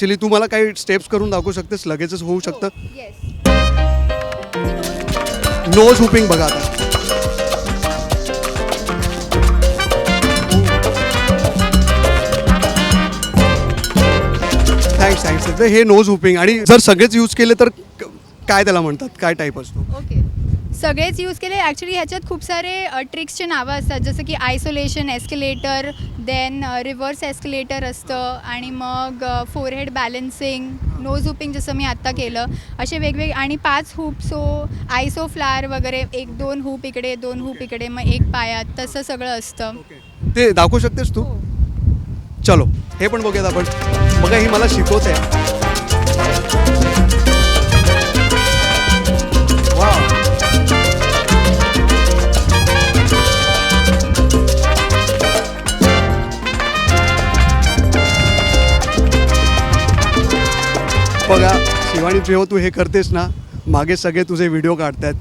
Actually तू मला काही steps करून दाखवू शकतेस, लगेचच होऊ शकतं. येस. नोज हुपिंग बघा आता. थँक्स. तर हे नोज हुपिंग, आणि जर सगळेच यूज केले तर काय त्याला म्हणतात, काय टाईप असतो? ओके. सगळेच यूज केले. ॲक्च्युली ह्याच्यात खूप सारे ट्रिक्सचे नावं असतात, जसं की isolation, escalator, then reverse escalator असतं, आणि मग फोरहेड बॅलन्सिंग, नोज हुपिंग जसं मी आत्ता केलं, असे वेगवेगळे. आणि 5 हूप, सो आयसो फ्लार वगैरे, 1-2 हूप इकडे, 2 हूप इकडे, मग 1 पायात, तसं सगळं असतं. ते दाखवू शकतेस तू? चलो हे पण बघूयात आपण. बघा ही मला शिकवते. वाव. बघा शिवानी, जेव्हा तू हे करतेस ना, मागे सगळे तुझे व्हिडिओ काढतात.